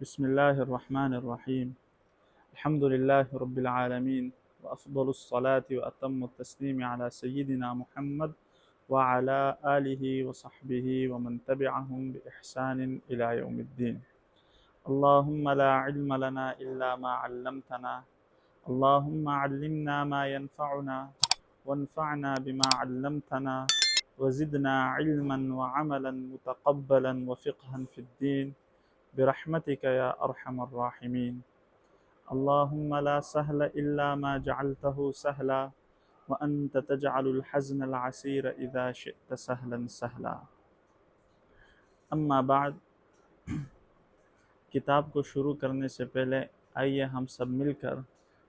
بسم الله الرحمن الرحيم. الحمد لله رب العالمين، وأفضل الصلاة وأتم التسليم على سيدنا محمد وعلى آله وصحبه ومن تبعهم بإحسان إلى يوم الدين. اللهم لا علم لنا إلا ما علمتنا. اللهم علمنا ما ينفعنا وانفعنا بما علمتنا وزدنا علما وعملا متقبلا وفقها في الدين برحمتك يا أرحم الراحمين. اللهم لا سهل إلا ما جعلته سهلا وأنت تجعل الحزن العسير إذا شئت سهلا سهلا. اما بعد، کتاب کو شروع کرنے سے پہلے آئیے ہم سب مل کر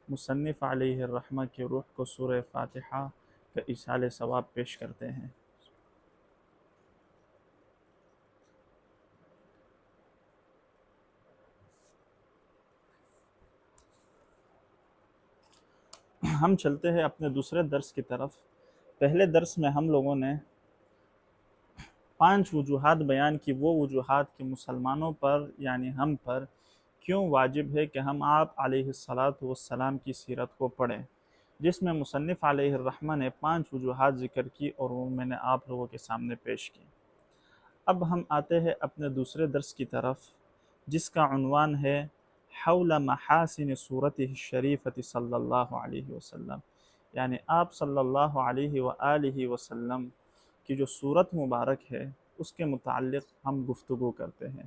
مصنف علیہ الرحمہ کی روح کو سورہ فاتحہ کا ایصال ثواب پیش کرتے ہیں۔ ہم چلتے ہیں اپنے دوسرے درس کی طرف۔ پہلے درس میں ہم لوگوں نے 5 وجوہات بیان کی، وہ وجوہات کہ مسلمانوں پر یعنی ہم پر کیوں واجب ہے کہ ہم آپ علیہ السلام کی سیرت کو پڑھیں، جس میں مصنف علیہ الرحمہ نے 5 وجوہات ذکر کی اور وہ میں نے آپ لوگوں کے سامنے پیش کی۔ اب ہم آتے ہیں اپنے دوسرے درس کی طرف، جس کا عنوان ہے حول محاسن صورتہ الشریفۃ صلی اللہ علیہ وسلم، یعنی آپ صلی اللہ علیہ وآلہ وسلم کی جو صورت مبارک ہے اس کے متعلق ہم گفتگو کرتے ہیں۔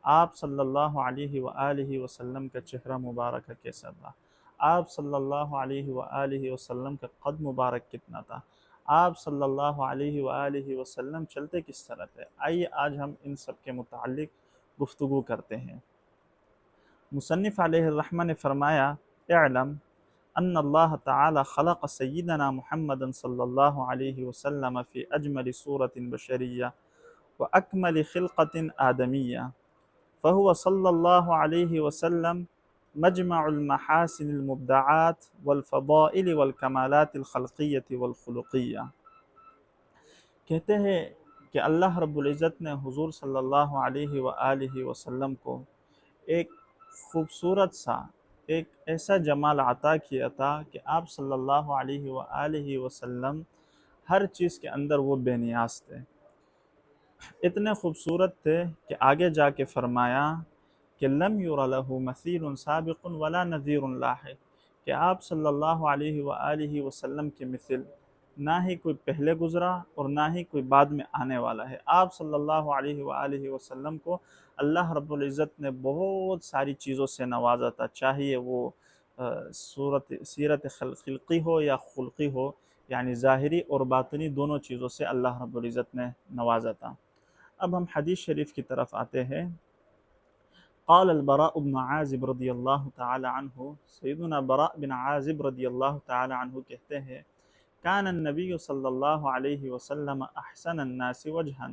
آپ صلی اللہ علیہ وآلہ وسلم کا چہرہ مبارک کیسا تھا، آپ صلی اللہ علیہ وآلہ وسلم کا قد مبارک کتنا تھا، آپ صلی اللہ علیہ وآلہ وسلم چلتے کس طرح تھے۔ آئیے آج ہم ان سب کے متعلق گفتگو کرتے ہیں۔ مصنف علیہ الرحمہ نے فرمایا، اعلم ان اللہ تعالی خلق سیدنا محمد صلی اللہ علیہ وسلم فی اجمل صورت بشریہ واکمل خلقت آدمیہ، فهو صلی اللہ علیہ وسلم مجمع المحاسن المبدعات والفضائل والکمالات الخلقیہ والخلقیہ۔ کہتے ہیں کہ اللہ رب العزت نے حضور صلی اللہ علیہ وآلہ وسلم کو ایک خوبصورت سا ایک ایسا جمال عطا کیا تھا کہ آپ صلی اللہ علیہ وآلہ وسلم ہر چیز کے اندر وہ بے نیاز تھے، اتنے خوبصورت تھے کہ آگے جا کے فرمایا کہ لم یر لہ مثیل سابق ولا نظیر لاحق، کہ آپ صلی اللہ علیہ وآلہ وسلم کے مثل نہ ہی کوئی پہلے گزرا اور نہ ہی کوئی بعد میں آنے والا ہے۔ آپ صلی اللہ علیہ وآلہ وسلم کو اللہ رب العزت نے بہت ساری چیزوں سے نوازا تھا، چاہیے وہ سیرت خلقی ہو یا خلقی ہو، یعنی ظاہری اور باطنی دونوں چیزوں سے اللہ رب العزت نے نوازا تھا۔ اب ہم حدیث شریف کی طرف آتے ہیں۔ قال البراء بن عازب رضی اللہ تعالی عنہ، سیدنا براء بن عازب رضی اللہ تعالی عنہ کہتے ہیں، کان النبی صلی اللہ علیہ وسلم احسن الناس وجہا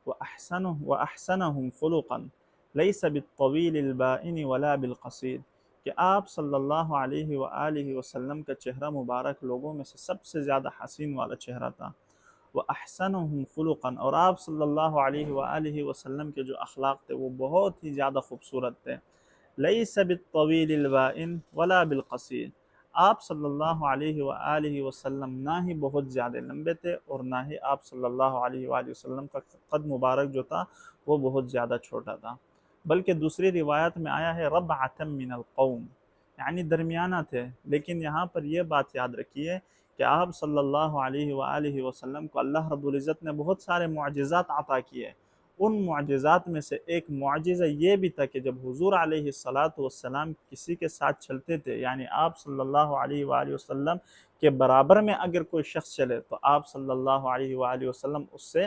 واحسنهم خلقا لیس بالطویل البائن ولا بالقصیر، کہ آپ صلی اللہ علیہ وآلہ وسلم کا چہرہ مبارک لوگوں میں سے سب سے زیادہ حسین والا چہرہ تھا، وَأَحْسَنُهُمْ خُلُقًا، اور آپ صلی اللہ علیہ وآلہ وسلم کے جو اخلاق تھے وہ بہت ہی زیادہ خوبصورت تھے، لَيْسَ بِالطَّوِيلِ الْبَائِنِ وَلَا بِالْقَصِيرِ، آپ صلی اللہ علیہ وآلہ وسلم نہ ہی بہت زیادہ لمبے تھے اور نہ ہی آپ صلی اللہ علیہ وآلہ وسلم کا قد مبارک جو تھا وہ بہت زیادہ چھوٹا تھا، بلکہ دوسری روایت میں آیا ہے ربعۃ من القوم، یعنی درمیانہ تھے۔ لیکن یہاں پر یہ بات یاد رکھیے کہ آپ صلی اللہ علیہ وآلہ وسلم کو اللہ رب العزت نے بہت سارے معجزات عطا کیے، ان معجزات میں سے ایک معجزہ یہ بھی تھا کہ جب حضور علیہ السلام کسی کے ساتھ چلتے تھے، یعنی آپ صلی اللہ علیہ وآلہ وسلم کے برابر میں اگر کوئی شخص چلے تو آپ صلی اللہ علیہ وآلہ وسلم اس سے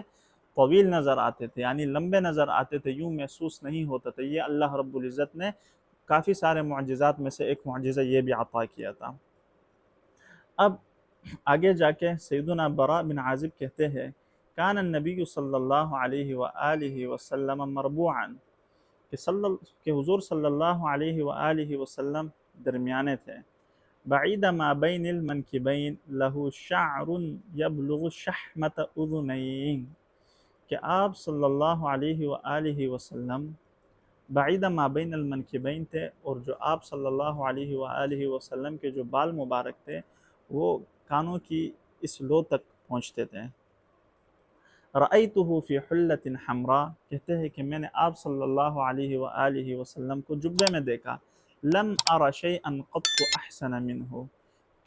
طویل نظر آتے تھے، یعنی لمبے نظر آتے تھے، یوں محسوس نہیں ہوتا تھا۔ یہ اللہ رب العزت نے کافی سارے معجزات میں سے ایک معجزہ یہ بھی عطا کیا تھا۔ اب آگے جا کے سیدنا براء بن عازب کہتے ہیں، کان النبی صلی اللہ علیہ وآلہ وسلم مربوعا، کہ حضور صلی اللہ علیہ وآلہ وسلم درمیانے تھے، بعید ما بین المنکبین لہ شعر یبلغ شحمت اذنین، کہ آپ صلی اللہ علیہ وآلہ وسلم بعید ما بین المنکبین تھے، اور جو آپ صلی اللہ علیہ وآلہ وسلم کے جو بال مبارک تھے وہ کانوں کی اس لو تک پہنچتے تھے۔ رأیتہ فی حلۃ حمراء، کہتے ہیں کہ میں نے آپ صلی اللہ علیہ وآلہ وسلم کو جبے میں دیکھا، لم ار شیئا قط احسن منہ،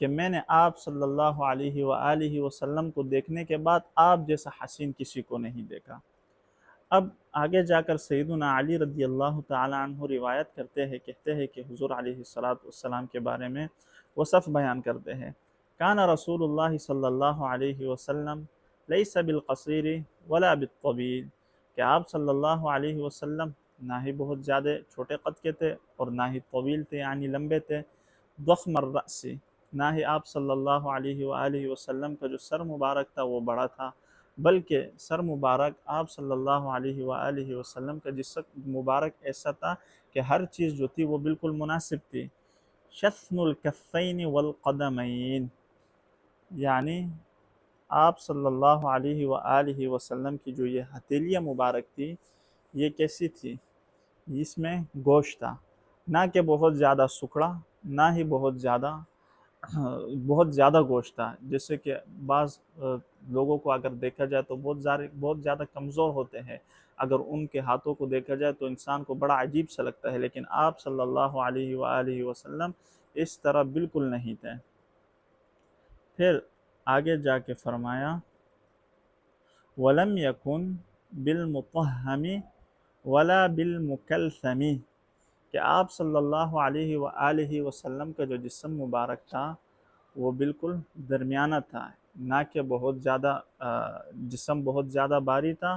کہ میں نے آپ صلی اللہ علیہ وآلہ وسلم کو دیکھنے کے بعد آپ جیسا حسین کسی کو نہیں دیکھا۔ اب آگے جا کر سیدنا علی رضی اللہ تعالی عنہ روایت کرتے ہیں، کہتے ہیں کہ حضور علیہ السلام کے بارے میں وصف بیان کرتے ہیں، کان رسول اللہ صلی اللہ علیہ وسلم لیس بالقصیر ولا بالطویل، کہ آپ صلی اللہ علیہ وسلم نہ ہی بہت زیادہ چھوٹے قد کے تھے اور نہ ہی طویل تھے یعنی لمبے تھے، ضخم الرأس، نہ ہی آپ صلی اللہ علیہ وآلہ وسلم کا جو سر مبارک تھا وہ بڑا تھا، بلکہ سر مبارک آپ صلی اللہ علیہ وآلہ وسلم کا جسم مبارک ایسا تھا کہ ہر چیز جو تھی وہ بالکل مناسب تھی۔ شثن الکفین والقدمین، یعنی آپ صلی اللہ علیہ وآلہ وسلم کی جو یہ ہتھیلیاں مبارک تھی یہ کیسی تھی؟ اس میں گوشت تھا، نہ کہ بہت زیادہ سکڑا، نہ ہی بہت زیادہ گوشت تھا، جیسے کہ بعض لوگوں کو اگر دیکھا جائے تو بہت زیادہ کمزور ہوتے ہیں، اگر ان کے ہاتھوں کو دیکھا جائے تو انسان کو بڑا عجیب سا لگتا ہے، لیکن آپ صلی اللہ علیہ وآلہ وسلم اس طرح بالکل نہیں تھے۔ پھر آگے جا کے فرمایا وَلَمْ يَكُنْ بِالْمُطَهَّمِ وَلَا بِالْمُكَلْثَمِ، کہ آپ صلی اللہ علیہ وآلہ وسلم کا جو جسم مبارک تھا وہ بالکل درمیانہ تھا، نہ کہ بہت زیادہ جسم بہت زیادہ بھاری تھا،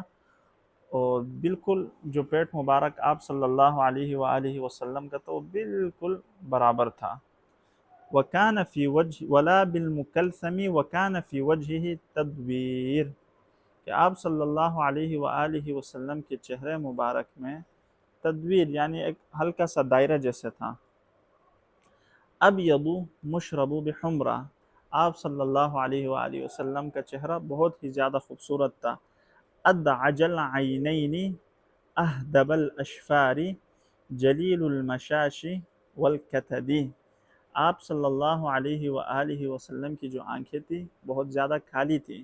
اور بالکل جو پیٹ مبارک آپ صلی اللہ علیہ وآلہ وسلم کا تو بالکل برابر تھا۔ وَكَانَ فِي وَجْهِ وَلَا بِالْمُكَلْثَمِ وَكَانَ فِي وَجْهِهِ تَدْوِيرٌ، کہ آپ صلی اللہ علیہ وآلہ وسلم کے چہرے مبارک میں تدویر یعنی ایک ہلکا سا دائرہ جیسے تھا۔ ابیض مشرب بحمرہ، آپ صلی اللہ علیہ وآلہ وسلم کا چہرہ بہت ہی زیادہ خوبصورت تھا۔ ادعج العینین اہدب الاشفار جلیل المشاش والکتد، آپ صلی اللہ علیہ وآلہ وسلم کی جو آنکھیں تھی بہت زیادہ کالی تھی،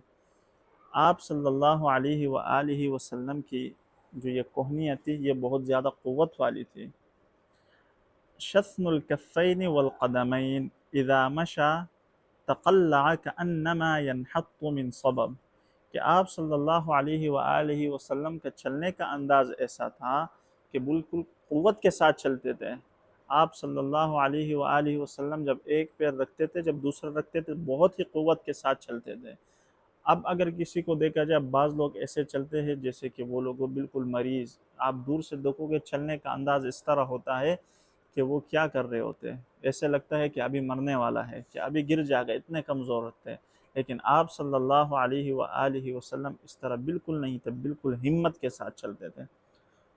آپ صلی اللہ علیہ وآلہ وسلم کی جو یہ کوہنیاں تھی یہ بہت زیادہ قوت والی تھی۔ شثن الکفین والقدمین اذا مشى تقلع كأنما ينحط من صبب، کہ آپ صلی اللہ علیہ وآلہ وسلم کا چلنے کا انداز ایسا تھا کہ بالکل قوت کے ساتھ چلتے تھے۔ آپ صلی اللہ علیہ وآلہ وسلم جب ایک پیر رکھتے تھے جب دوسرا رکھتے تھے بہت ہی قوت کے ساتھ چلتے تھے۔ اب اگر کسی کو دیکھا جائے بعض لوگ ایسے چلتے ہیں جیسے کہ وہ لوگ بالکل مریض، آپ دور سے دیکھو گے چلنے کا انداز اس طرح ہوتا ہے کہ وہ کیا کر رہے ہوتے ہیں، ایسے لگتا ہے کہ ابھی مرنے والا ہے، کہ ابھی گر جائے گا، اتنے کمزور ہوتے ہیں، لیکن آپ صلی اللہ علیہ وآلہ وسلم اس طرح بالکل نہیں تھے، بالکل ہمت کے ساتھ چلتے تھے۔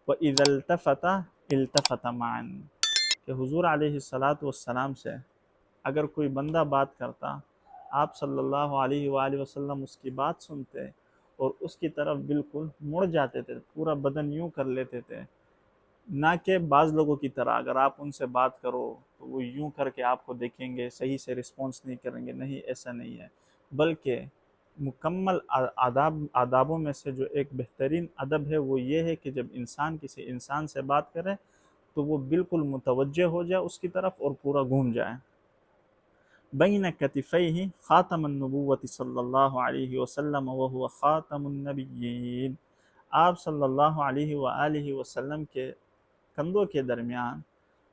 وَإِذَا الْتَفَتَ الْتَفَتَ مَعًا، کہ حضور علیہ السلام سے اگر کوئی بندہ بات کرتا آپ صلی اللہ علیہ وآلہ وسلم اس کی بات سنتے اور اس کی طرف بالکل مڑ جاتے تھے، پورا بدن یوں کر لیتے تھے، نہ کہ بعض لوگوں کی طرح اگر آپ ان سے بات کرو تو وہ یوں کر کے آپ کو دیکھیں گے، صحیح سے رسپانس نہیں کریں گے، نہیں ایسا نہیں ہے، بلکہ مکمل آدابوں میں سے جو ایک بہترین ادب ہے وہ یہ ہے کہ جب انسان کسی انسان سے بات کرے تو وہ بالکل متوجہ ہو جائے اس کی طرف اور پورا گھوم جائے۔ بین کتفیہ خاتم النبوۃ صلی اللہ علیہ وسلم وہو خاتم النبیین، آپ صلی اللہ علیہ وآلہ وسلم کے کندھوں کے درمیان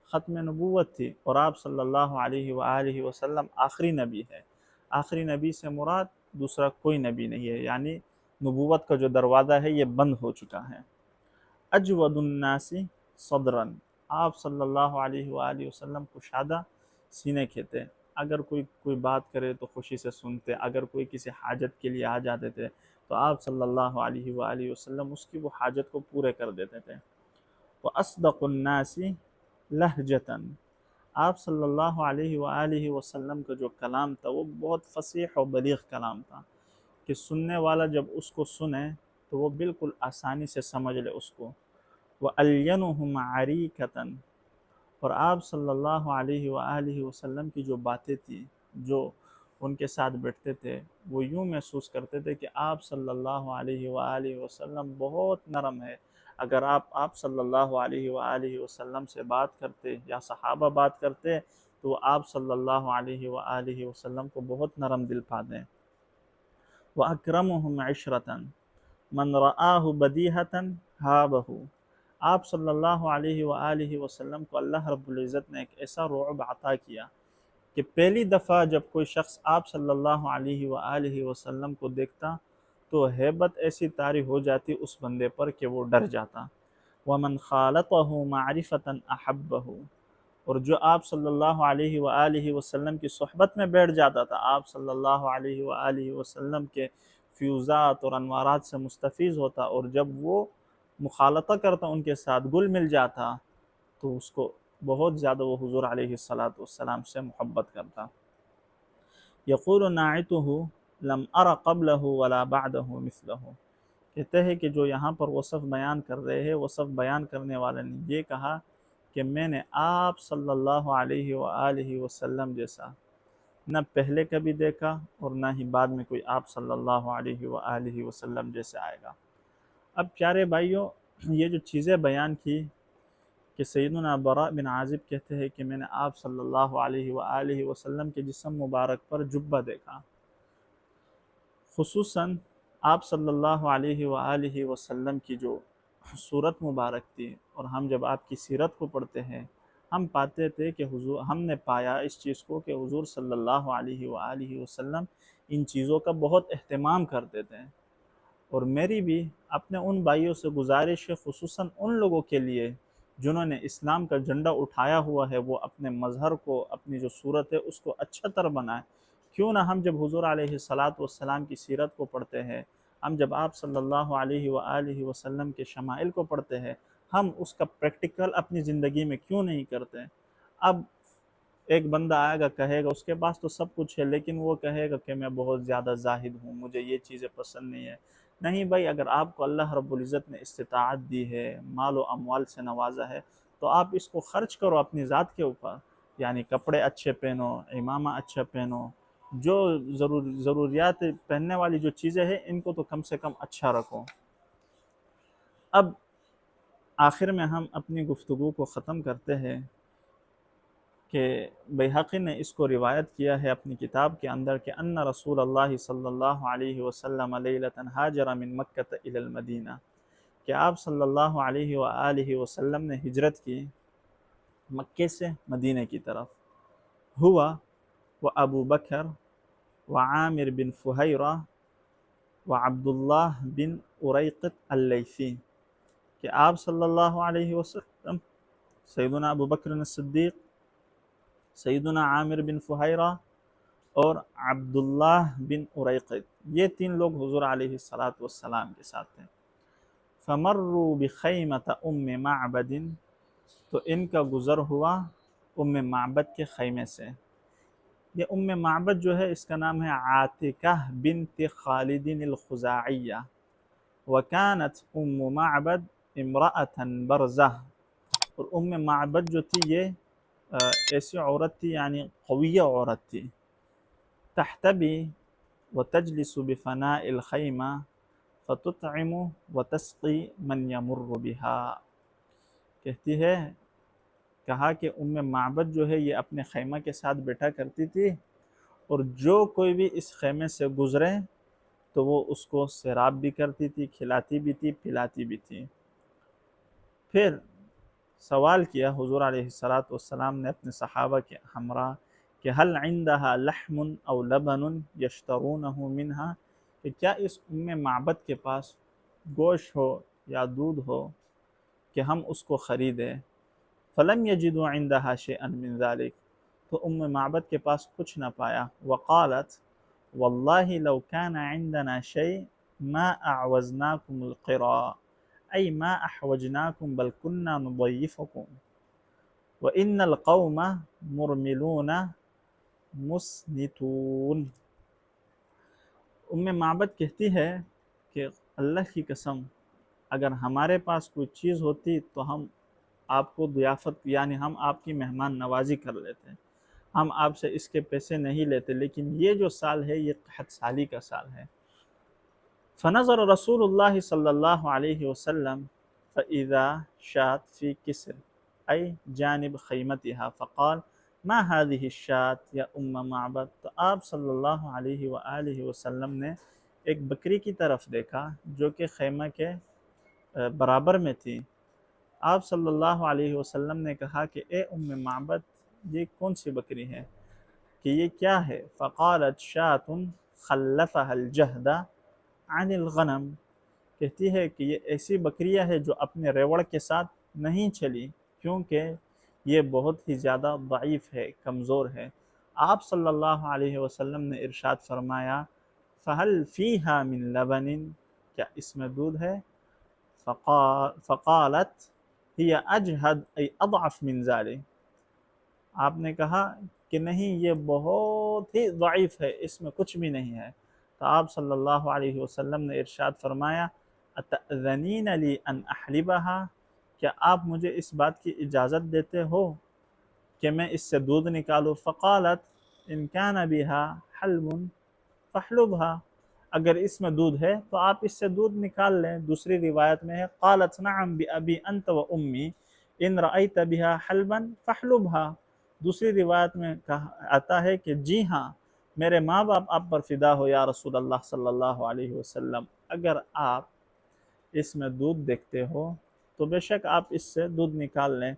ختم نبوت تھی، اور آپ صلی اللہ علیہ وآلہ وسلم آخری نبی ہے۔ آخری نبی سے مراد دوسرا کوئی نبی نہیں ہے، یعنی نبوت کا جو دروازہ ہے یہ بند ہو چکا ہے۔ اجود الناس صدرا، آپ صلی اللہ علیہ وآلہ وسلم کشادہ سینے کے تھے، اگر کوئی بات کرے تو خوشی سے سنتے، اگر کوئی کسی حاجت کے لیے آ جاتے تھے تو آپ صلی اللہ علیہ وآلہ وسلم اس کی وہ حاجت کو پورے کر دیتے تھے۔ وَأَصْدَقُ النَّاسِ لَہْجَةً، آپ صلی اللہ علیہ وآلہ وسلم کا جو کلام تھا وہ بہت فصیح و بلیغ کلام تھا کہ سننے والا جب اس کو سنے تو وہ بالکل آسانی سے سمجھ لے اس کو۔ وَأَلْيَنُهُمْ عَرِيكَةً، اور آپ صلی اللہ علیہ وآلہ وسلم کی جو باتیں تھیں، جو ان کے ساتھ بیٹھتے تھے، وہ یوں محسوس کرتے تھے کہ آپ صلی اللہ علیہ وآلہ وسلم بہت نرم ہے۔ اگر آپ صلی اللہ علیہ وآلہ وسلم سے بات کرتے یا صحابہ بات کرتے تو وہ آپ صلی اللہ علیہ وآلہ وسلم کو بہت نرم دل پاتے۔ وَأَكْرَمُهُمْ عِشْرَةً مَنْ رَآهُ بَدِيهَةً هَابَهُ، آپ صلی اللہ علیہ وآلہ وسلم کو اللہ رب العزت نے ایک ایسا رعب عطا کیا کہ پہلی دفعہ جب کوئی شخص آپ صلی اللہ علیہ وآلہ وسلم کو دیکھتا تو ہیبت ایسی طاری ہو جاتی اس بندے پر کہ وہ ڈر جاتا۔ وَمَنْ خَالَطَهُ مَعْرِفَةً أَحَبَّهُ، اور جو آپ صلی اللہ علیہ وآلہ وسلم کی صحبت میں بیٹھ جاتا تھا، آپ صلی اللہ علیہ وآلہ وسلم کے فیوزات اور انوارات سے مستفیض ہوتا، اور جب وہ مخالطہ کرتا ان کے ساتھ، گل مل جاتا، تو اس کو بہت زیادہ وہ حضور علیہ السلام سے محبت کرتا۔ یقول ناعتہ لم ار قبلہ ولا بعدہ مثلہ، کہتے ہیں کہ جو یہاں پر وصف بیان کر رہے ہیں، وصف بیان کرنے والے نے یہ کہا کہ میں نے آپ صلی اللہ علیہ وآلہ وسلم جیسا نہ پہلے کبھی دیکھا اور نہ ہی بعد میں کوئی آپ صلی اللہ علیہ وآلہ وسلم جیسے آئے گا۔ اب پیارے بھائیوں، یہ جو چیزیں بیان کی کہ سیدنا براء بن عازب کہتے ہیں کہ میں نے آپ صلی اللہ علیہ وآلہ وسلم کے جسم مبارک پر جبہ دیکھا، خصوصاً آپ صلی اللہ علیہ وآلہ وسلم کی جو صورت مبارک تھی، اور ہم جب آپ کی سیرت کو پڑھتے ہیں ہم پاتے تھے کہ ہم نے پایا اس چیز کو کہ حضور صلی اللہ علیہ وآلہ وسلم ان چیزوں کا بہت اہتمام کرتے تھے۔ اور میری بھی اپنے ان بھائیوں سے گزارش ہے، خصوصاً ان لوگوں کے لیے جنہوں نے اسلام کا جھنڈا اٹھایا ہوا ہے، وہ اپنے مظہر کو، اپنی جو صورت ہے اس کو اچھا تر بنائیں۔ کیوں نہ ہم جب حضور علیہ السلام کی سیرت کو پڑھتے ہیں، ہم جب آپ صلی اللہ علیہ وآلہ وسلم کے شمائل کو پڑھتے ہیں، ہم اس کا پریکٹیکل اپنی زندگی میں کیوں نہیں کرتے؟ اب ایک بندہ آئے گا کہے گا اس کے پاس تو سب کچھ ہے، لیکن وہ کہے گا کہ میں بہت زیادہ زاہد ہوں، مجھے یہ چیزیں پسند نہیں ہے۔ نہیں بھائی، اگر آپ کو اللہ رب العزت نے استطاعت دی ہے، مال و اموال سے نوازا ہے، تو آپ اس کو خرچ کرو اپنی ذات کے اوپر، یعنی کپڑے اچھے پہنو، امامہ اچھا پہنو، جو ضروریات پہننے والی جو چیزیں ہیں ان کو تو کم سے کم اچھا رکھو۔ اب آخر میں ہم اپنی گفتگو کو ختم کرتے ہیں کہ بیہقی نے اس کو روایت کیا ہے اپنی کتاب کے اندر کہ ان رسول اللہ صلی اللہ علیہ وسلم لیلۃ ہاجر من مکہ الی المدینہ، کہ آپ صلی اللہ علیہ وآلہ وسلم نے ہجرت کی مکے سے مدینہ کی طرف، ہوا و ابو بکر و عامر بن فہیرہ و عبداللہ بن اریقط اللیثی، کہ آپ صلی اللہ علیہ وسلم، سیدنا ابو بکر الصدیق، سیدنا عامر بن فہیرہ اور عبداللہ بن اریقط، یہ تین لوگ حضور علیہ السلام کے ساتھ تھے۔ فمروا بخیمۃ ام معبد، تو ان کا گزر ہوا ام معبد کے خیمے سے۔ یہ ام معبد جو ہے اس کا نام ہے عاتکہ بنت خالد الخزاعیہ، وکانت ام معبد امرأة برزہ، اور ام معبد جو تھی یہ ایسی عورت تھی، یعنی قویہ عورت تھی، تحتبی وتجلس بفناء الخیمہ فتطعم وتسقی من یمر بها، کہتی ہے، کہا کہ ام معبد جو ہے یہ اپنے خیمہ کے ساتھ بیٹھا کرتی تھی، اور جو کوئی بھی اس خیمے سے گزرے تو وہ اس کو سیراب بھی کرتی تھی، کھلاتی بھی تھی، پلاتی بھی تھی۔ پھر سوال کیا حضور علیہ السلام نے اپنے صحابہ کے ہمراہ کہ هل عندها لحم او لبن یشترونه منها، کہ کیا اس ام معبد کے پاس گوشت ہو یا دودھ ہو کہ ہم اس کو خریدیں؟ فلم یجدوا عندها شیئا من ذلك، تو ام معبد کے پاس کچھ نہ پایا۔ وقالت واللہ لو كان عندنا شیء ما اعوزناکم القرا، ای ما احوجناکم بل كنا نضیفکم، وان القوم مرملون مسنتون۔ ام معبد کہتی ہے کہ اللہ کی قسم اگر ہمارے پاس کوئی چیز ہوتی تو ہم آپ کو ضیافت یعنی ہم آپ کی مہمان نوازی کر لیتے، ہم آپ سے اس کے پیسے نہیں لیتے، لیکن یہ جو سال ہے یہ قحط سالی کا سال ہے۔ فنظر رسول اللہ صلی اللہ علیہ وسلم فإذا شاة في كسر أي جانب خیمتها فقال ما هذه الشاة یا معبد۔ تو آپ صلی اللہ علیہ وآلہ وسلم نے ایک بکری کی طرف دیکھا جو کہ خیمہ کے برابر میں تھی۔ آپ صلی اللہ علیہ وسلم نے کہا کہ اے معبد یہ کون سی بکری ہے، کہ یہ کیا ہے؟ فقالت شاة خلفها الجہد عن الغنم، کہتی ہے کہ یہ ایسی بکریاں ہے جو اپنے ریوڑ کے ساتھ نہیں چلی، کیونکہ یہ بہت ہی زیادہ ضعیف ہے، کمزور ہے۔ آپ صلی اللہ علیہ وسلم نے ارشاد فرمایا فَهَلْ فِيهَا مِن لَبَنٍ، کیا اس میں دودھ ہے؟ فقالت ہی اجہد ای اضعف من ذالک، آپ نے کہا کہ نہیں یہ بہت ہی ضعیف ہے، اس میں کچھ بھی نہیں ہے۔ تو آپ صلی اللہ علیہ وسلم نے ارشاد فرمایا اتأذنین لی ان احلبها، کیا آپ مجھے اس بات کی اجازت دیتے ہو کہ میں اس سے دودھ نکالوں؟ فقالت ان کان بها حلب فاحلبها، اگر اس میں دودھ ہے تو آپ اس سے دودھ نکال لیں۔ دوسری روایت میں ہے قالت نعم بأبی انت و امی ان رأیت بها حلبا فاحلبها، دوسری روایت میں آتا ہے کہ جی ہاں میرے ماں باپ آپ پر فدا ہو یا رسول اللہ صلی اللہ علیہ وسلم، اگر آپ اس میں دودھ دیکھتے ہو تو بے شک آپ اس سے دودھ نکال لیں۔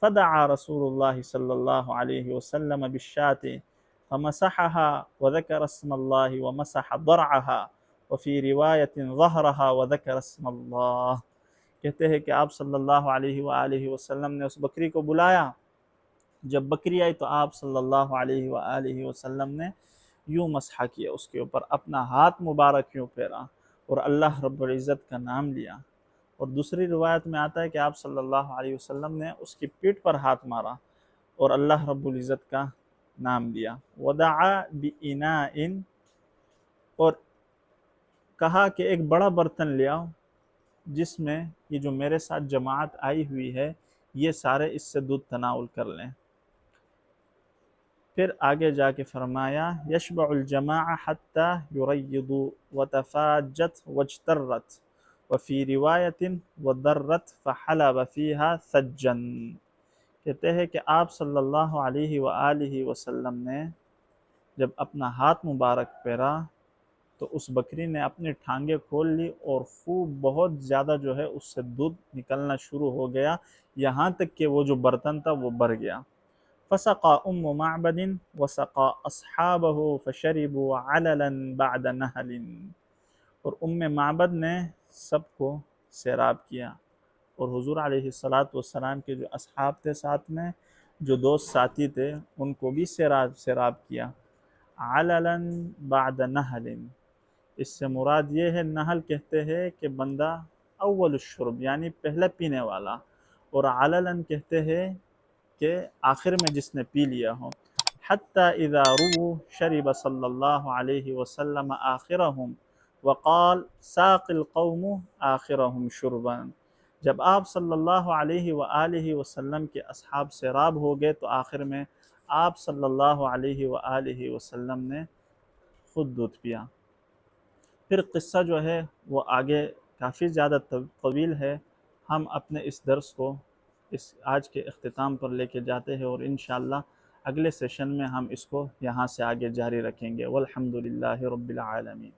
فدعا رسول اللہ صلی اللہ علیہ وسلم بالشاة فمسحها وذكر اسم الله ومسح ضرعها وفي روایت ظهرها وذكر اسم اللہ، کہتے ہیں کہ آپ صلی اللہ علیہ وآلہ وسلم نے اس بکری کو بلایا، جب بکری آئی تو آپ صلی اللہ علیہ وآلہ وسلم نے یوں مسح کیا، اس کے اوپر اپنا ہاتھ مبارک یوں پھیرا اور اللہ رب العزت کا نام لیا۔ اور دوسری روایت میں آتا ہے کہ آپ صلی اللہ علیہ وسلم نے اس کی پیٹھ پر ہاتھ مارا اور اللہ رب العزت کا نام لیا۔ ودعا بإناء، اور کہا کہ ایک بڑا برتن لے آؤ جس میں یہ جو میرے ساتھ جماعت آئی ہوئی ہے یہ سارے اس سے دودھ تناول کر لیں۔ پھر آگے جا کے فرمایا یشبع الجماع حتی یریضوا وتفاجت واجترت وفی روایت وضرت فحلب فیہا ثجا، کہتے ہیں کہ آپ صلی اللہ علیہ وآلہ وسلم نے جب اپنا ہاتھ مبارک پھیرا تو اس بکری نے اپنی ٹھانگیں کھول لی اور خوب بہت زیادہ جو ہے اس سے دودھ نکلنا شروع ہو گیا، یہاں تک کہ وہ جو برتن تھا وہ بھر گیا۔ فسقى معبد وسقى اصحابه فشربوا عللا بعد نہل، اور معبد نے سب کو سیراب کیا اور حضور علیہ السلام کے جو اصحاب تھے ساتھ میں، جو دوست ساتھی تھے، ان کو بھی سیراب کیا۔ عللا بعد نہل، اس سے مراد یہ ہے، نہل کہتے ہیں کہ بندہ اول الشرب یعنی پہلا پینے والا، اور عللا کہتے ہیں کہ آخر میں جس نے پی لیا ہو۔ حتی اذا رووا شرب صلی اللہ علیہ وسلم آخرهم وقال ساق القوم آخرهم شربا، جب آپ صلی اللہ علیہ وآلہ وسلم کے اصحاب سیراب ہو گئے تو آخر میں آپ صلی اللہ علیہ وآلہ وسلم نے خود دودھ پیا۔ پھر قصہ جو ہے وہ آگے کافی زیادہ طویل ہے، ہم اپنے اس درس کو اس آج کے اختتام پر لے کے جاتے ہیں اور انشاءاللہ اگلے سیشن میں ہم اس کو یہاں سے آگے جاری رکھیں گے۔ والحمدللہ رب العالمین۔